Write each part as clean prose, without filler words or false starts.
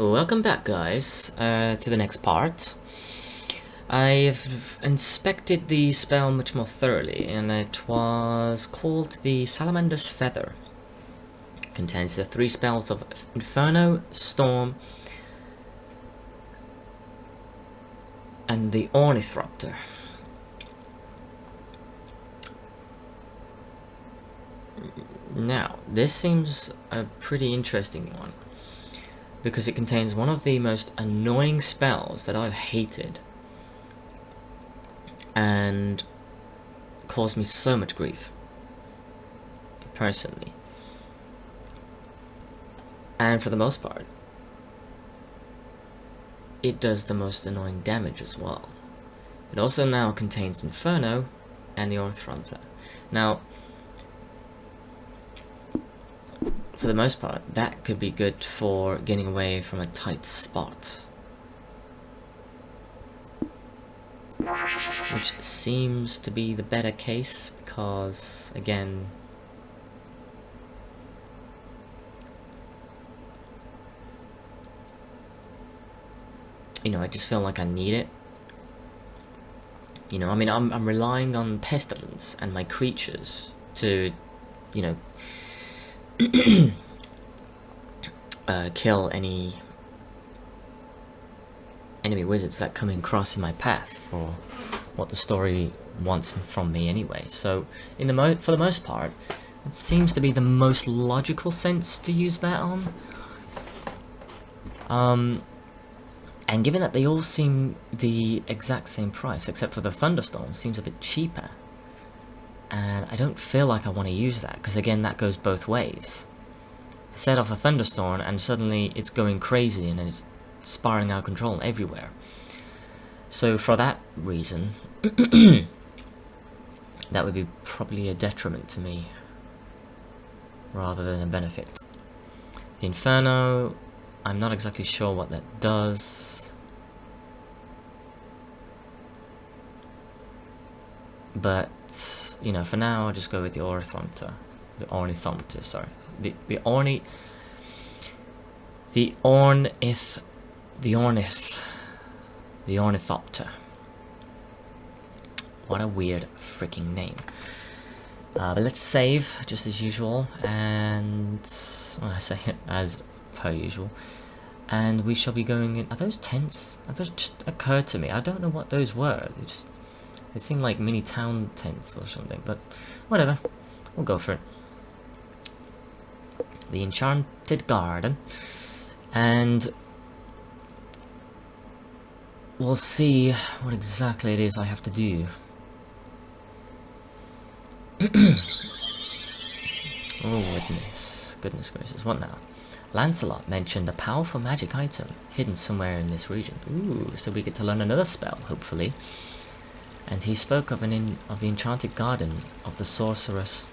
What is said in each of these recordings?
Welcome back, guys, to the next part. I've inspected the spell much more thoroughly, and it was called the Salamander's Feather. It contains the 3 spells of Inferno, Storm, and the Ornithopter. Now, this seems a pretty interesting one, because it contains one of the most annoying spells that I've hated and caused me so much grief, personally. And for the most part, it does the most annoying damage as well. It also now contains Inferno and the Ornithopter. Now, for the most part, that could be good for getting away from a tight spot, which seems to be the better case, because, again, you know, I just feel like I need it. You know, I mean, I'm relying on Pestilence and my creatures to, you know, kill any enemy wizards that come across in my path for what the story wants from me anyway. So, for the most part, it seems to be the most logical sense to use that on. And given that they all seem the exact same price, except for the Thunderstorm seems a bit cheaper. And I don't feel like I want to use that, because again, that goes both ways. I set off a Thunderstorm and suddenly it's going crazy and it's spiraling out of control everywhere. So for that reason, that would be probably a detriment to me, rather than a benefit. The Inferno, I'm not exactly sure what that does. But, you know, for now, I'll just go with the Ornithopter. The Ornithopter, sorry. The Ornithopter. What a weird freaking name. But let's save, just as usual, and, well, I say it as per usual. And we shall be going in. Are those tents? Those just occurred to me. I don't know what those were. They seem like mini town tents or something, but whatever. We'll go for it. The Enchanted Garden. And we'll see what exactly it is I have to do. Oh, goodness gracious, what now? Lancelot mentioned a powerful magic item hidden somewhere in this region. Ooh, so we get to learn another spell, hopefully. And he spoke of the enchanted garden of the sorceress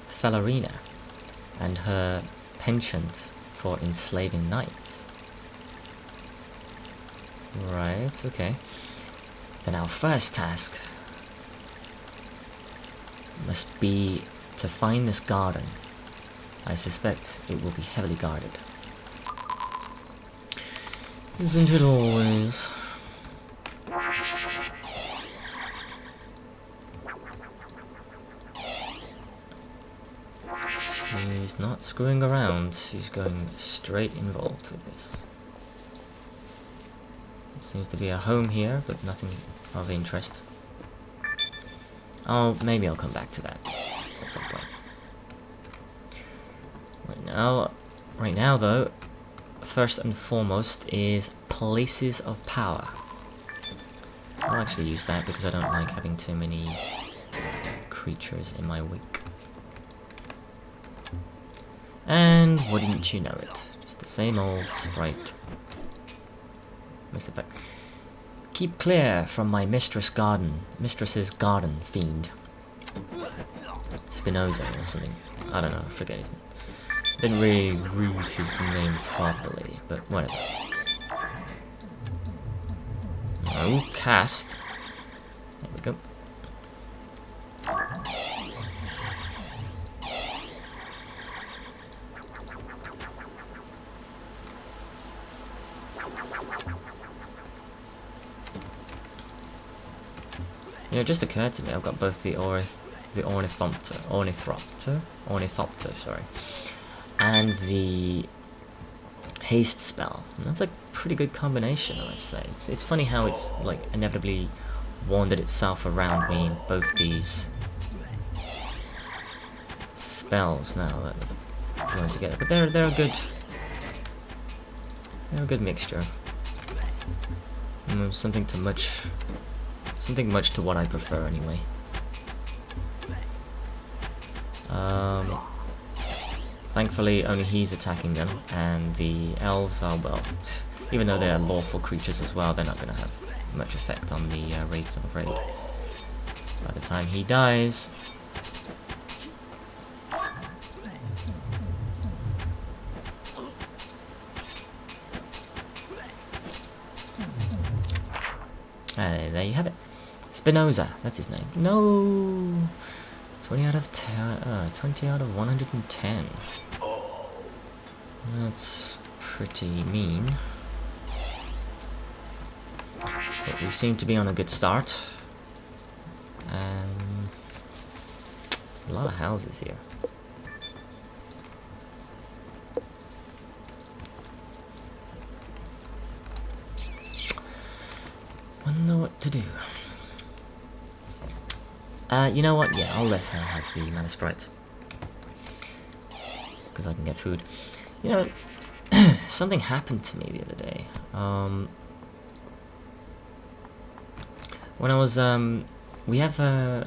Fellerina and her penchant for enslaving knights. Right, okay. Then our first task must be to find this garden. I suspect it will be heavily guarded. Isn't it always? He's not screwing around, he's going straight involved with this. It seems to be a home here, but nothing of interest. Oh, maybe I'll come back to that at some point. Right now though, first and foremost is Places of Power. I'll actually use that because I don't like having too many creatures in my wake. And wouldn't you know it, just the same old sprite. Mr. Peck. Keep clear from my mistress's garden, fiend. Spinoza or something. I don't know, forget his name. Didn't really read his name properly, but whatever. No, cast. There we go. know, it just occurred to me, I've got both the ornithopter, sorry, and the haste spell. And that's a pretty good combination, I would say. It's funny how it's like inevitably wandered itself around me in both these spells now that are going together. But they're a good mixture. Something much to what I prefer anyway. Thankfully, only he's attacking them, and the elves are, well, even though they're lawful creatures as well, they're not going to have much effect on the raids, I'm afraid. By the time he dies... there you have it. Spinoza, that's his name. No! 20 out of 110. That's pretty mean. But we seem to be on a good start. A lot of houses here. Wouldn't know what to do. You know what? Yeah, I'll let her have the mana sprite. Because I can get food. You know, something happened to me the other day. When I was, we have a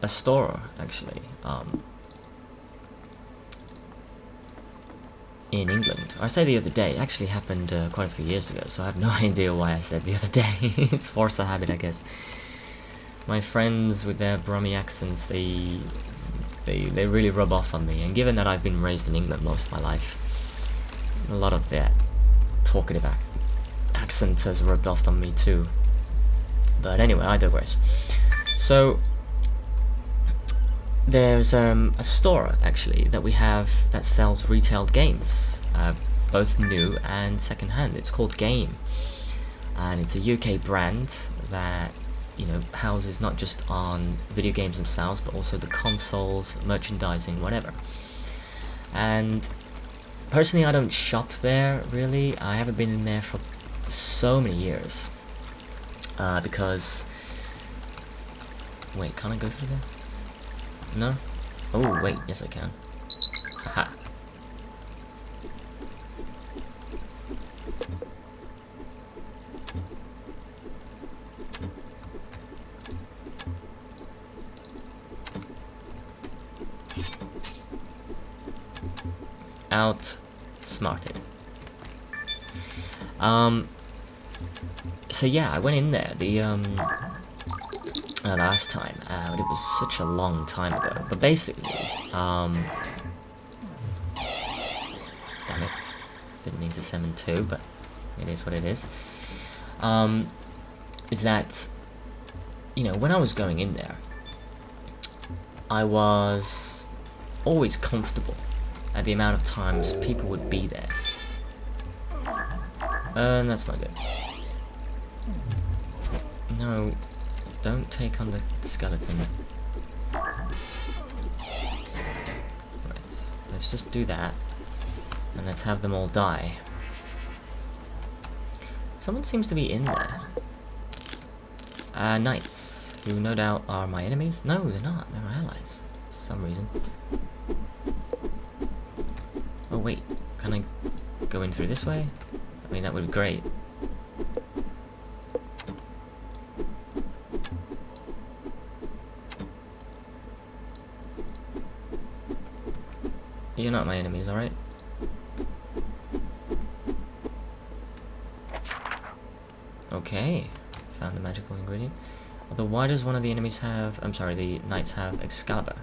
store, actually, in England. I say the other day, it actually happened quite a few years ago, so I have no idea why I said the other day. It's force of habit, I guess. My friends with their Brummy accents, they really rub off on me, and given that I've been raised in England most of my life, a lot of that talkative accent has rubbed off on me too. But anyway, I digress. So there's a store actually that we have that sells retailed games, both new and second-hand. It's called Game, and it's a UK brand that, you know, houses not just on video games themselves, but also the consoles, merchandising, whatever. And personally, I don't shop there, really. I haven't been in there for so many years. Because... Wait, can I go through there? No? Oh, wait, yes I can. Haha. Outsmarted. So yeah, I went in there the last time, it was such a long time ago. But basically, damn it, didn't mean to summon two, but it is what it is. Is that, you know, when I was going in there, I was always comfortable at the amount of times people would be there. That's not good. No, don't take on the skeleton. Right, let's just do that, and let's have them all die. Someone seems to be in there. Knights, who no doubt are my enemies. No, they're not. They're my allies. For some reason. Oh wait, can I go in through this way? I mean, that would be great. You're not my enemies, alright? Okay, found the magical ingredient. Although, why does one of the enemies have... I'm sorry, the knights have Excalibur?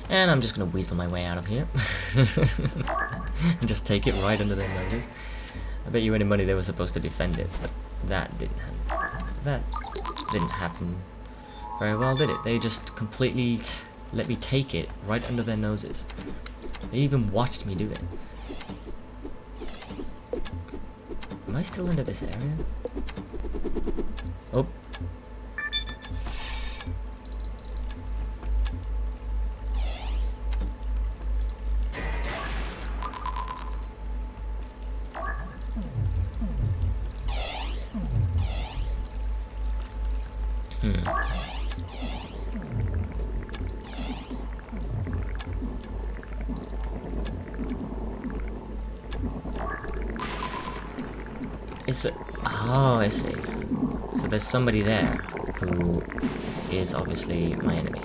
And I'm just gonna weasel my way out of here. And just take it right under their noses. I bet you any money they were supposed to defend it, but that didn't happen very well, did it? They just completely let me take it right under their noses. They even watched me do it. Am I still under this area? Oh. Is it? Oh, I see. So there's somebody there who is obviously my enemy.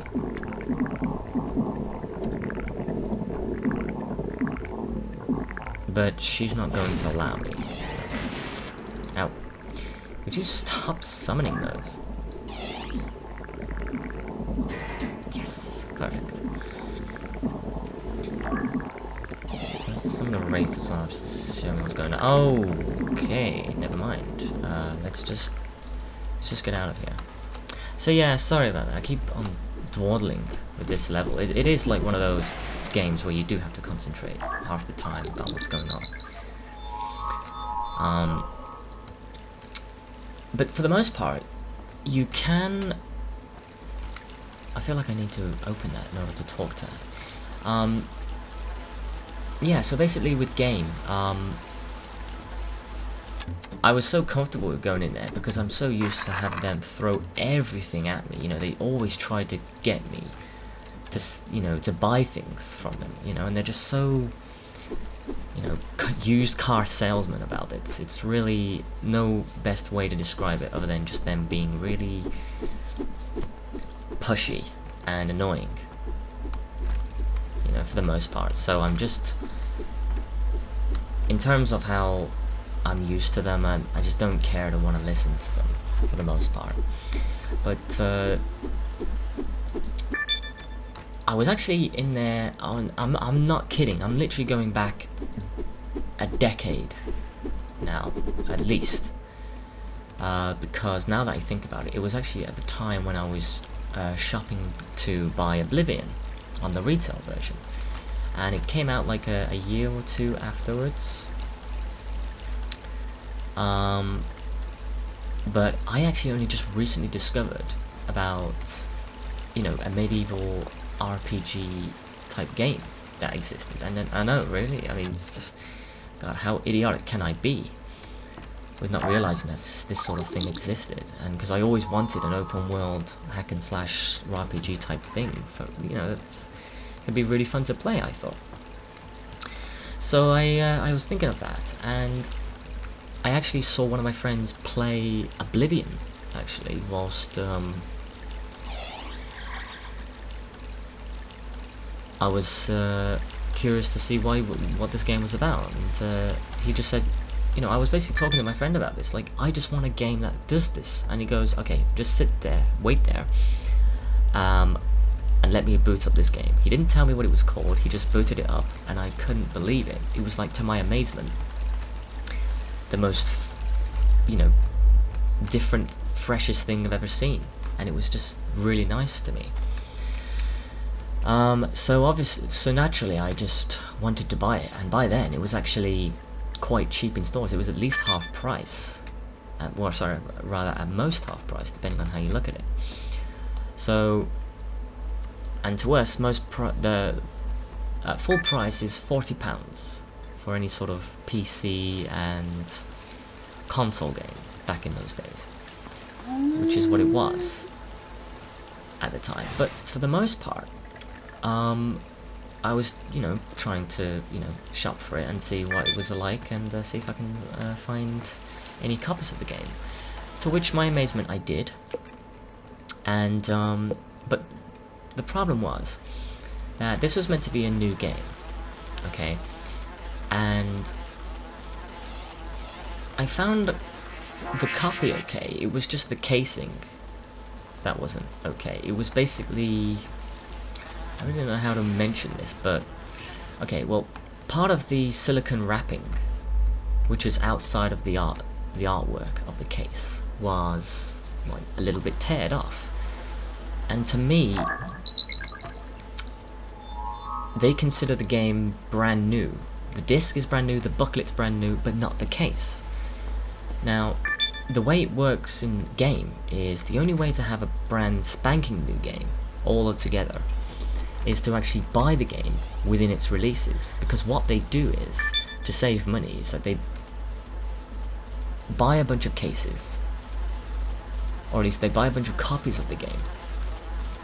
But she's not going to allow me. Ow. Would you stop summoning those? Yes, perfect. Let's summon a wraith as well, just to show me what's going on. Oh, okay, never mind. Let's just get out of here. So yeah, sorry about that. I keep on dawdling with this level. It is like one of those games where you do have to concentrate half the time about what's going on. But for the most part, you can... I feel like I need to open that in order to talk to her. Yeah, so basically with game, I was so comfortable with going in there because I'm so used to having them throw everything at me. You know, they always try to get me to, you know, to buy things from them. You know, and they're just so, you know, used car salesman about it. It's really no best way to describe it other than just them being really pushy and annoying. You know, for the most part. So I'm just, in terms of how I'm used to them, I just don't care to want to listen to them for the most part. But I was actually in there on, I'm not kidding, I'm literally going back a decade now, at least. Because now that I think about it, it was actually at the time when I was shopping to buy Oblivion on the retail version. And it came out like a year or two afterwards. But I actually only just recently discovered about, you know, a medieval RPG type game that existed. And then, I know, really, I mean, it's just, God, how idiotic can I be with not realizing that this sort of thing existed? And because I always wanted an open world hack and slash RPG type thing, for, you know, it'd be really fun to play, I thought. So I was thinking of that, and I actually saw one of my friends play Oblivion, actually, whilst I was curious to see what this game was about, and he just said, you know, I was basically talking to my friend about this, like, I just want a game that does this, and he goes, okay, just sit there, wait there, and let me boot up this game. He didn't tell me what it was called, he just booted it up, and I couldn't believe it. It was like, to my amazement, the most, you know, different, freshest thing I've ever seen, and it was just really nice to me. So naturally I just wanted to buy it, and by then it was actually quite cheap in stores. It was at least half price, rather at most half price, depending on how you look at it. So, and to us, the full price is £40 for any sort of PC and console game back in those days, which is what it was at the time. But for the most part, I was, you know, trying to, you know, shop for it and see what it was like, and see if I can find any copies of the game. To which my amazement I did, and but the problem was that this was meant to be a new game, okay, and I found the copy okay. It was just the casing that wasn't okay. It was basically, I don't even know how to mention this, but okay, well, part of the silicone wrapping, which is outside of the artwork of the case, was like a little bit teared off. And to me, they consider the game brand new. The disc is brand new, the booklet's brand new, but not the case. Now, the way it works in game is the only way to have a brand spanking new game all together is to actually buy the game within its releases, because what they do is, to save money, is that they buy a bunch of cases, or at least they buy a bunch of copies of the game,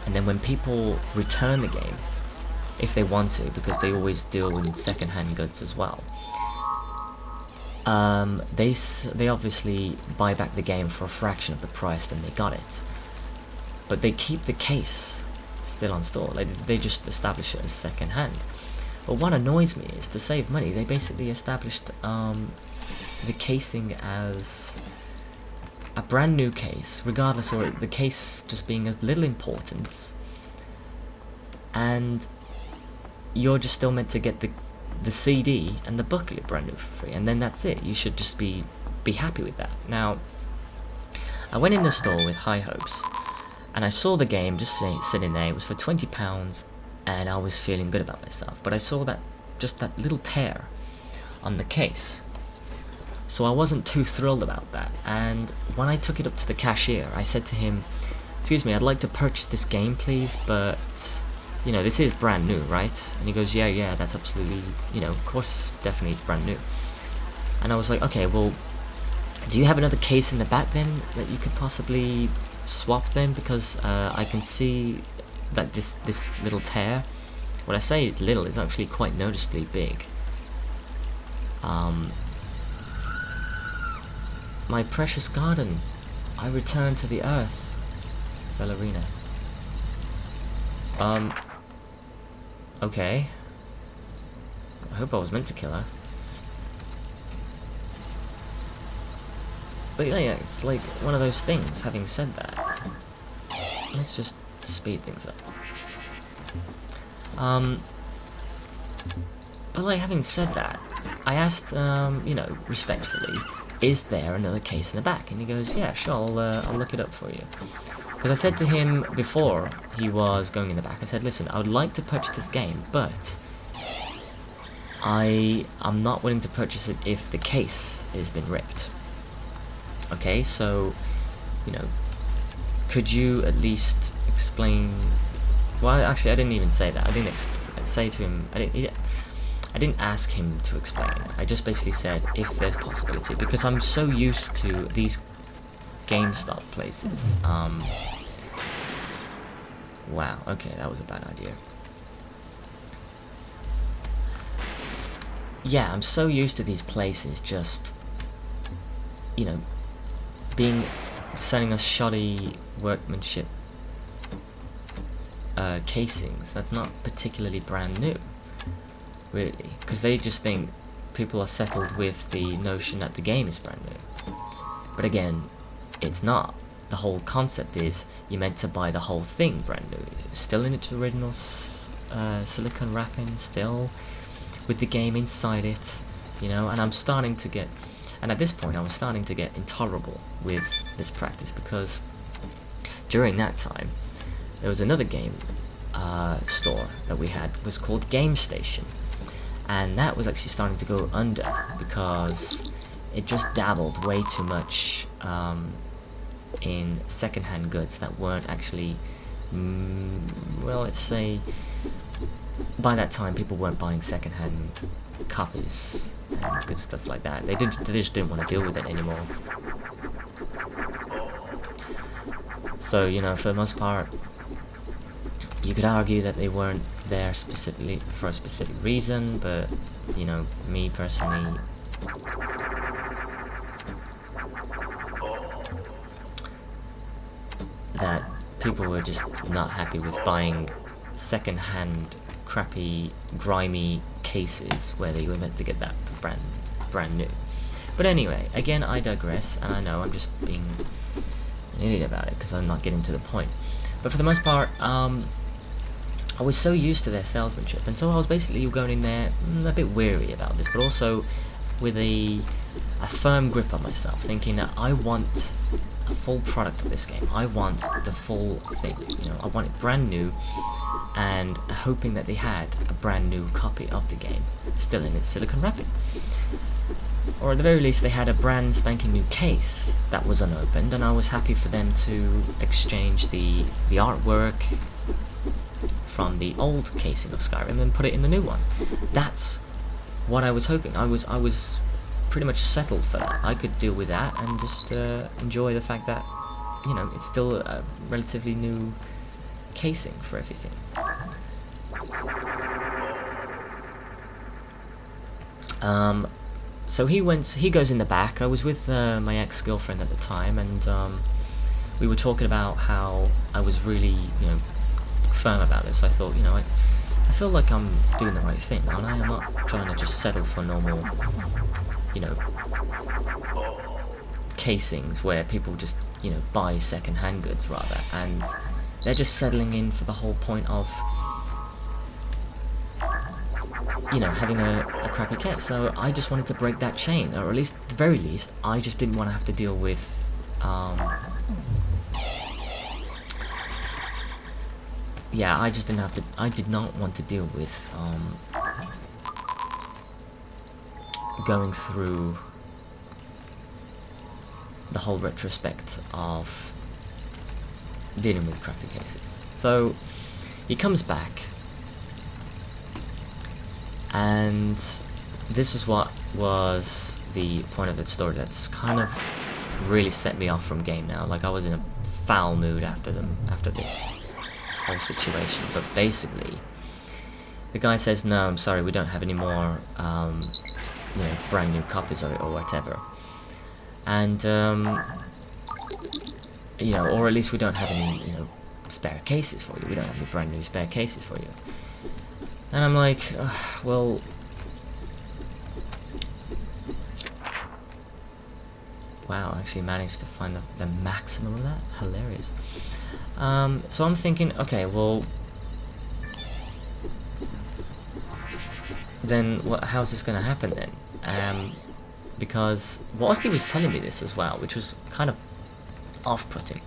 and then when people return the game, if they want to, because they always deal in second-hand goods as well, they obviously buy back the game for a fraction of the price than they got it, but they keep the case still on store. Like, they just establish it as second-hand. But what annoys me is, to save money, they basically established the casing as a brand new case, regardless, or the case just being of little importance, and you're just still meant to get the CD and the booklet brand new for free, and then that's it. You should just be happy with that. Now, I went in the store with high hopes, and I saw the game just sitting there. It was for £20, and I was feeling good about myself, but I saw that little tear on the case, so I wasn't too thrilled about that. And when I took it up to the cashier, I said to him, "Excuse me, I'd like to purchase this game, please, but you know, this is brand new, right?" And he goes, yeah, that's absolutely, you know, of course, definitely it's brand new. And I was like, okay, well, do you have another case in the back then that you could possibly swap then? Because I can see that this little tear, when I say it's little, it's actually quite noticeably big. My precious garden, I return to the earth, Valerina. Okay. I hope I was meant to kill her. But yeah, it's like one of those things. Having said that, let's just speed things up. But like, having said that, I asked, you know, respectfully, is there another case in the back? And he goes, yeah, sure, I'll look it up for you. Because I said to him before he was going in the back, I said, listen, I would like to purchase this game, but I'm not willing to purchase it if the case has been ripped. Okay, so, you know, could you at least explain... Well, actually, I didn't even say that. I didn't say to him... I didn't ask him to explain. I just basically said, if there's possibility, because I'm so used to these GameStop places. Wow, okay, that was a bad idea. Yeah, I'm so used to these places just, you know, selling us shoddy workmanship casings. That's not particularly brand new, really, because they just think people are settled with the notion that the game is brand new. But again, it's not. The whole concept is you're meant to buy the whole thing brand new, still in its original silicone wrapping, still with the game inside it, you know. And I'm starting to get, and at this point I was starting to get intolerable with this practice, because during that time there was another game store that we had, was called Game Station, and that was actually starting to go under because it just dabbled way too much in second-hand goods that weren't actually, well, let's say, by that time people weren't buying second-hand copies and good stuff like that. They just didn't want to deal with it anymore. So, you know, for the most part, you could argue that they weren't there specifically for a specific reason, but, you know, me personally, that people were just not happy with buying second-hand, crappy, grimy cases where they were meant to get that brand new. But anyway, again, I digress, and I know I'm just being an idiot about it because I'm not getting to the point. But for the most part, I was so used to their salesmanship, and so I was basically going in there a bit weary about this, but also with a firm grip on myself, thinking that I want a full product of this game. I want the full thing, you know. I want it brand new, and hoping that they had a brand new copy of the game still in its silicone wrapping. or at the very least they had a brand spanking new case that was unopened, and I was happy for them to exchange the artwork from the old casing of Skyrim and put it in the new one. That's what I was hoping. I was pretty much settled for that. I could deal with that and just enjoy the fact that, you know, it's still a relatively new casing for everything. So he goes in the back. I was with my ex-girlfriend at the time, and we were talking about how I was really, you know, firm about this. I thought, you know, I feel like I'm doing the right thing, and I'm not trying to just settle for normal, you know, casings where people just, you know, buy second-hand goods rather, and they're just settling in for the whole point of, you know, having a crappy case. So I just wanted to break that chain, or at least, at the very least, I just didn't want to have to deal with, yeah, I just didn't have to, I did not want to deal with, going through the whole retrospect of dealing with crappy cases. So he comes back, and this is what was the point of the story that's kind of really set me off from game now. Like, I was in a foul mood after this whole situation, but basically the guy says, no, I'm sorry, we don't have any more you know, brand new copies of it or whatever, and you know, or at least we don't have any, you know, spare cases for you. We don't have any brand new spare cases for you. And I'm like, well, wow, I actually managed to find the maximum of that. Hilarious. So I'm thinking, okay, well, then how's this going to happen then? Because whilst he was telling me this as well, which was kind of off-putting,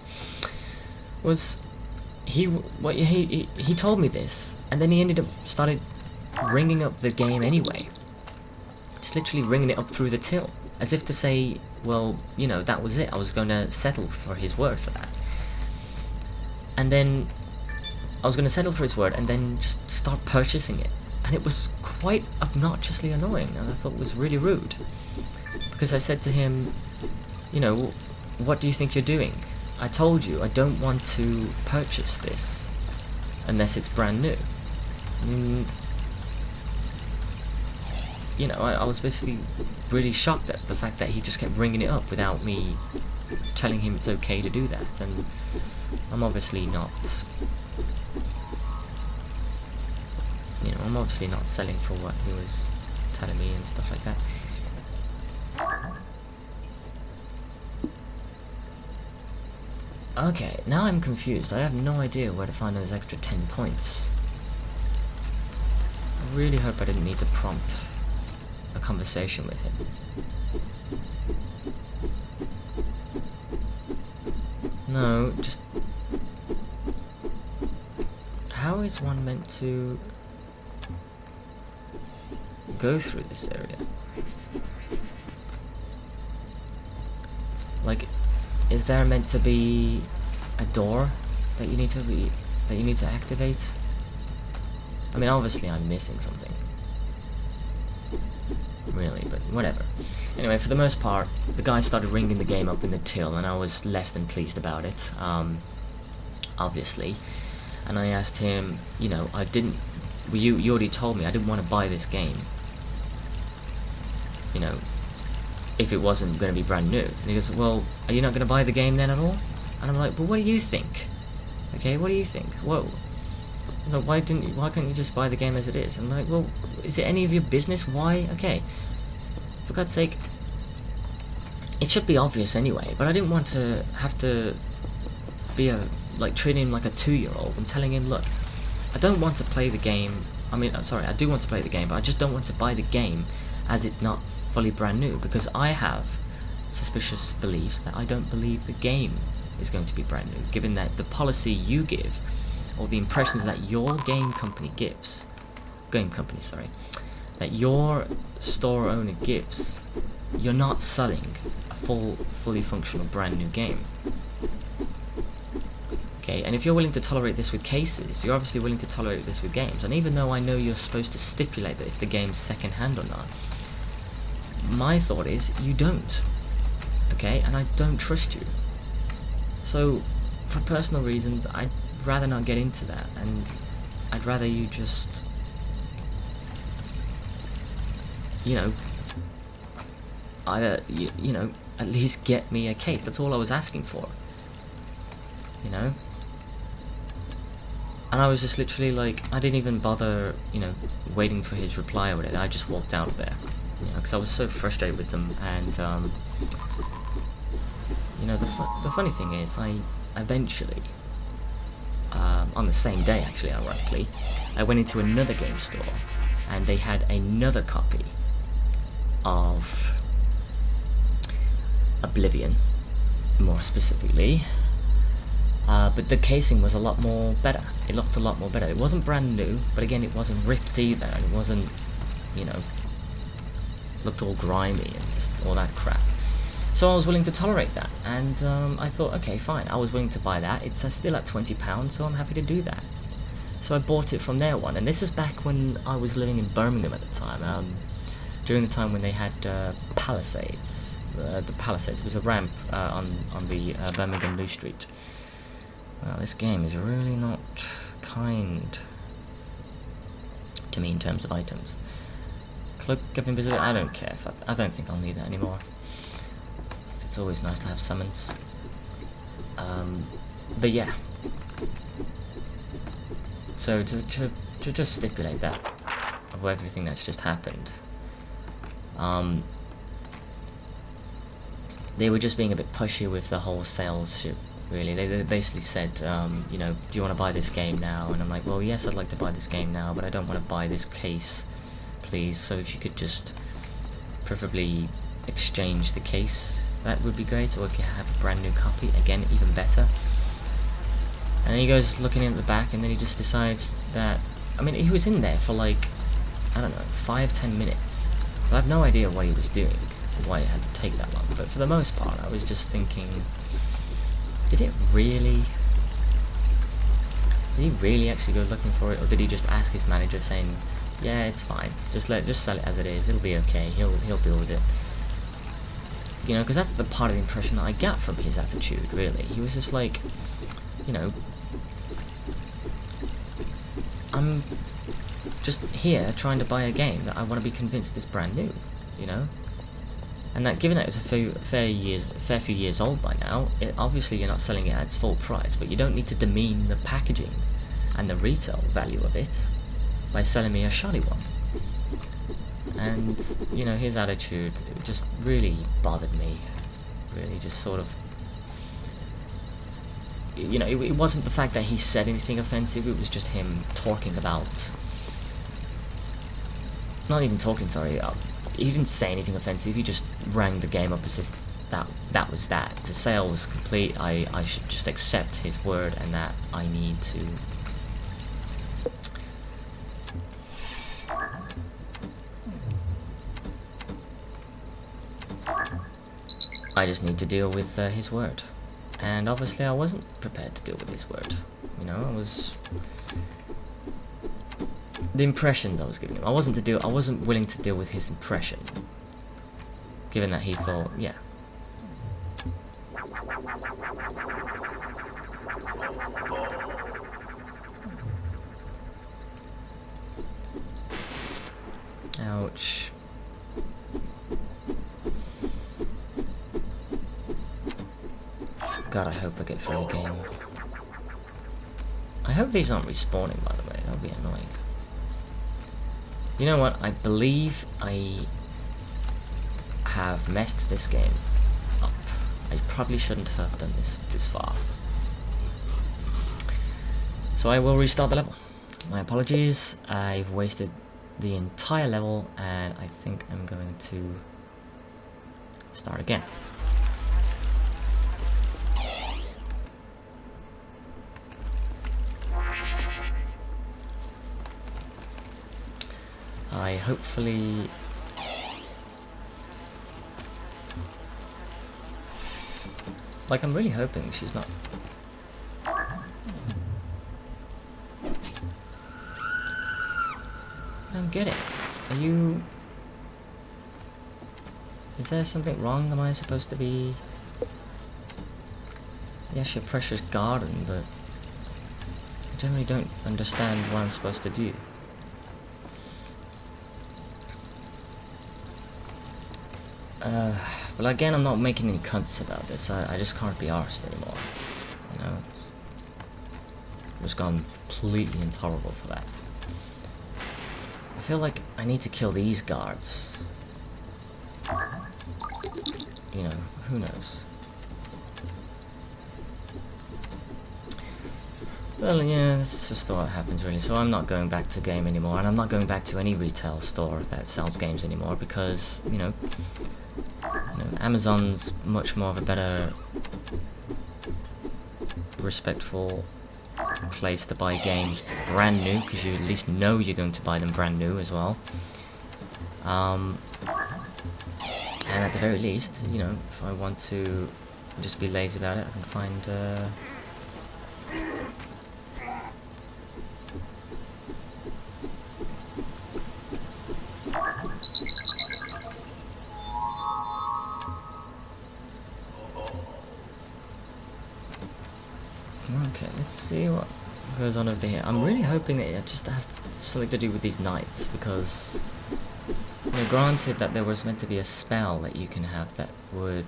was he told me this, and then he started ringing up the game anyway, just literally ringing it up through the till, as if to say, well, you know, that was it, I was going to settle for his word for that. And then I was going to settle for his word and then just start purchasing it, and it was quite obnoxiously annoying, and I thought it was really rude, because I said to him, you know, what do you think you're doing? I told you I don't want to purchase this unless it's brand new. And, you know, I was basically really shocked at the fact that he just kept ringing it up without me telling him it's okay to do that. And I'm obviously not, you know, I'm obviously not selling for what he was telling me and stuff like that. Okay, now I'm confused. I have no idea where to find those extra 10 points. I really hope I didn't need to prompt a conversation with him. No, just... how is one meant to go through this area? Like, is there meant to be a door that you need to activate? I mean, obviously I'm missing something, really, but whatever. Anyway, for the most part, the guy started ringing the game up in the till, and I was less than pleased about it, obviously. And I asked him, you know, you already told me I didn't want to buy this game, you know, if it wasn't going to be brand new. And he goes, well, are you not going to buy the game then at all? And I'm like, well, what do you think? Okay, what do you think? Whoa. No, why can't you just buy the game as it is? I'm like, well, is it any of your business? Why? Okay. For God's sake, it should be obvious anyway, but I didn't want to have to be treating him like a 2-year-old and telling him, look, I don't want to play the game. I mean, sorry, I do want to play the game, but I just don't want to buy the game as it's not fully brand new, because I have suspicious beliefs that I don't believe the game is going to be brand new, given that the policy you give, or the impressions that your game company, that your store owner gives you're not selling a fully functional brand new game. Okay, and if you're willing to tolerate this with cases, you're obviously willing to tolerate this with games. And even though I know you're supposed to stipulate that if the game's second-hand or not, my thought is you don't. Okay, and I don't trust you. So, for personal reasons, I'd rather not get into that, and I'd rather you just, you know, either, you know, at least get me a case. That's all I was asking for. You know? And I was just literally like, I didn't even bother, you know, waiting for his reply or whatever. I just walked out of there, you know, because I was so frustrated with them. And you know, the funny thing is, I eventually, on the same day actually, ironically, I went into another game store, and they had another copy of Oblivion, more specifically. But the casing was a lot more better. It looked a lot more better. It wasn't brand new, but again, it wasn't ripped either. And it wasn't, you know, looked all grimy and just all that crap. So I was willing to tolerate that, and I thought, okay, fine. I was willing to buy that. It's still at £20, so I'm happy to do that. So I bought it from their one, and this is back when I was living in Birmingham at the time. During the time when they had Palisades. The Palisades was a ramp on the Birmingham New Street. Well, this game is really not kind to me in terms of items. Cloak of Invisibility, I don't care. I don't think I'll need that anymore. It's always nice to have summons. But yeah. So to just stipulate that of everything that's just happened. They were just being a bit pushy with the whole sales shit. Really, they basically said, you know, do you want to buy this game now? And I'm like, well, yes, I'd like to buy this game now, but I don't want to buy this case, please. So if you could just preferably exchange the case, that would be great. Or if you have a brand new copy, again, even better. And then he goes looking at the back, and then he just decides that, I mean, he was in there for like, I don't know, 5-10 minutes. But I have no idea what he was doing, why it had to take that long. But for the most part, I was just thinking, did he really actually go looking for it, or did he just ask his manager saying, yeah, it's fine, just sell it as it is, it'll be okay, he'll deal with it. You know, because that's the part of the impression that I got from his attitude, really. He was just like, you know, I'm just here trying to buy a game that I want to be convinced is brand new, you know? And that, given that it's a fair few years old by now, obviously you're not selling it at its full price, but you don't need to demean the packaging and the retail value of it by selling me a shoddy one. And, you know, his attitude just really bothered me. Really just sort of, you know, it wasn't the fact that he said anything offensive, it was just him talking about, not even talking, sorry, he didn't say anything offensive, he just rang the game up as if that was that. The sale was complete, I should just accept his word, and that I need to I just need to deal with his word. And obviously I wasn't prepared to deal with his word. You know, the impressions I was giving him. I wasn't willing to deal with his impression. Given that he thought, yeah. Ouch. God, I hope I get through the game. I hope these aren't respawning, by the way. That would be annoying. You know what? I believe I have messed this game up. I probably shouldn't have done this far. So I will restart the level. My apologies. I've wasted the entire level, and I think I'm going to start again. I hopefully Like, I'm really hoping she's not... I don't get it. Are you... Is there something wrong? Am I supposed to be... Yes, your precious garden, but... I generally don't understand what I'm supposed to do. Well, again, I'm not making any cunts about this. I just can't be arsed anymore. You know, it's just gone completely intolerable for that. I feel like I need to kill these guards. You know, who knows? Well, yeah, that's just what happens really. So I'm not going back to game anymore, and I'm not going back to any retail store that sells games anymore because, you know, Amazon's much more of a better, respectful place to buy games brand new, because you at least know you're going to buy them brand new as well. And at the very least, you know, if I want to just be lazy about it, I can find okay, let's see what goes on over here. I'm really hoping that it just has something to do with these knights, because, you know, granted that there was meant to be a spell that you can have that would,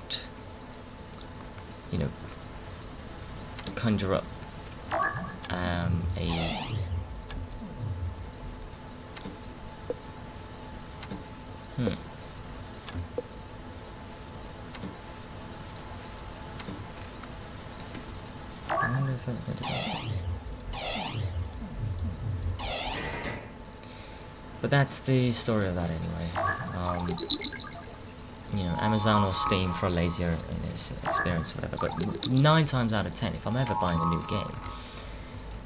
you know, conjure up a I wonder if it's meant to be. But that's the story of that anyway. You know, Amazon or Steam for lazier in its experience or whatever, but 9 times out of 10, if I'm ever buying a new game,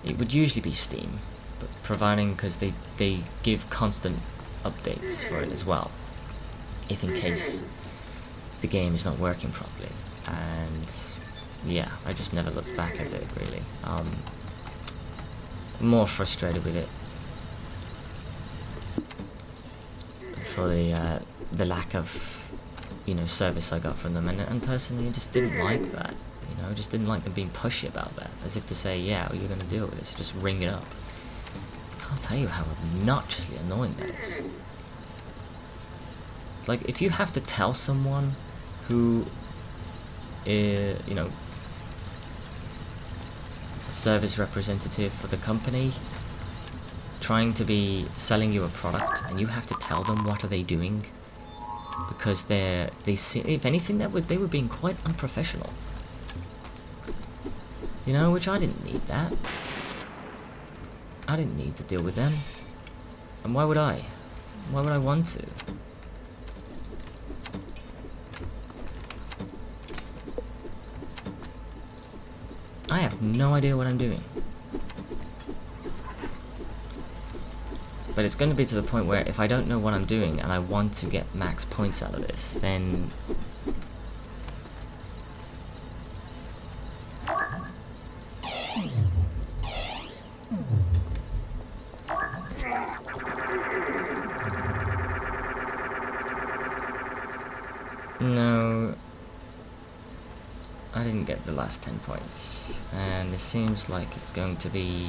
it would usually be Steam, but providing, because they give constant updates for it as well, if in case the game is not working properly. And yeah, I just never looked back at it really. More frustrated with it for the lack of, you know, service I got from them, and personally I just didn't like that. You know, just didn't like them being pushy about that, as if to say, yeah, well, you're gonna deal with this, just ring it up. I can't tell you how obnoxiously annoying that is. It's like, if you have to tell someone who is, you know, service representative for the company trying to be selling you a product, and you have to tell them what are they doing, because they see, if anything, they were being quite unprofessional. You know, which I didn't need that. I didn't need to deal with them. And why would I? Why would I want to? I have no idea what I'm doing. But it's going to be to the point where if I don't know what I'm doing and I want to get max points out of this, then... No, I didn't get the last 10 points, and it seems like it's going to be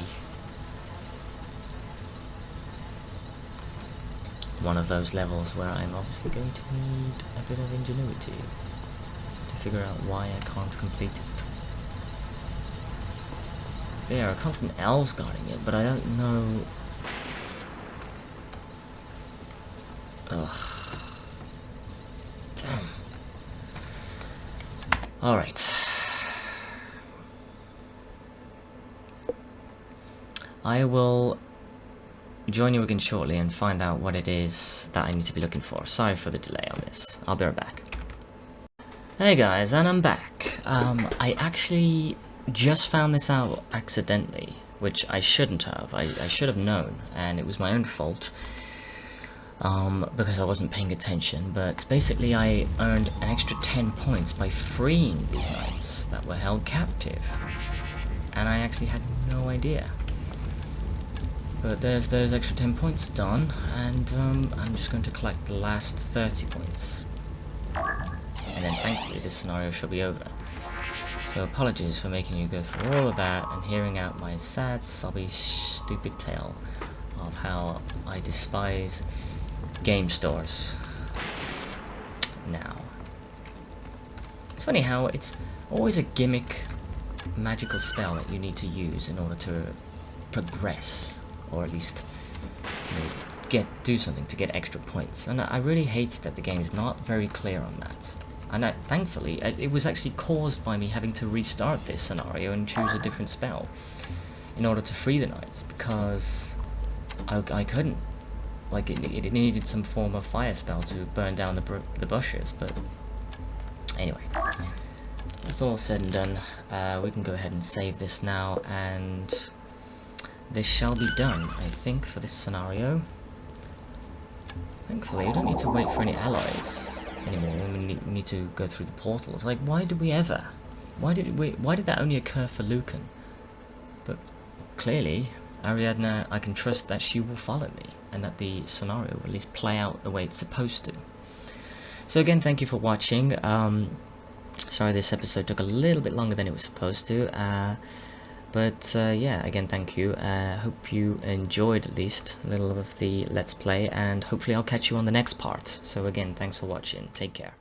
one of those levels where I'm obviously going to need a bit of ingenuity to figure out why I can't complete it. There are constant elves guarding it, but I don't know... Ugh. Damn. Alright. I will join you again shortly and find out what it is that I need to be looking for. Sorry for the delay on this. I'll be right back. Hey guys, and I'm back. I actually just found this out accidentally, which I shouldn't have. I should have known, and it was my own fault. because I wasn't paying attention, but basically I earned an extra 10 points by freeing these knights that were held captive, and I actually had no idea. But there's those extra 10 points done, and I'm just going to collect the last 30 points. And then thankfully this scenario shall be over. So apologies for making you go through all of that and hearing out my sad, sobby, stupid tale of how I despise game stores. Now, it's funny how it's always a gimmick magical spell that you need to use in order to progress, or at least, you know, do something to get extra points. And I really hate that the game is not very clear on that. And that, thankfully, it was actually caused by me having to restart this scenario and choose a different spell in order to free the knights, because I couldn't. Like, it needed some form of fire spell to burn down the bushes, but anyway. That's all said and done. We can go ahead and save this now, and this shall be done, I think, for this scenario. Thankfully, we don't need to wait for any allies anymore when we need to go through the portals. Like, why did we ever? Why did that only occur for Lucan? But clearly, Ariadne, I can trust that she will follow me, and that the scenario will at least play out the way it's supposed to. So again, thank you for watching. Sorry this episode took a little bit longer than it was supposed to, but yeah, again, thank you. Hope you enjoyed at least a little of the Let's Play, and hopefully I'll catch you on the next part. So again, thanks for watching. Take care.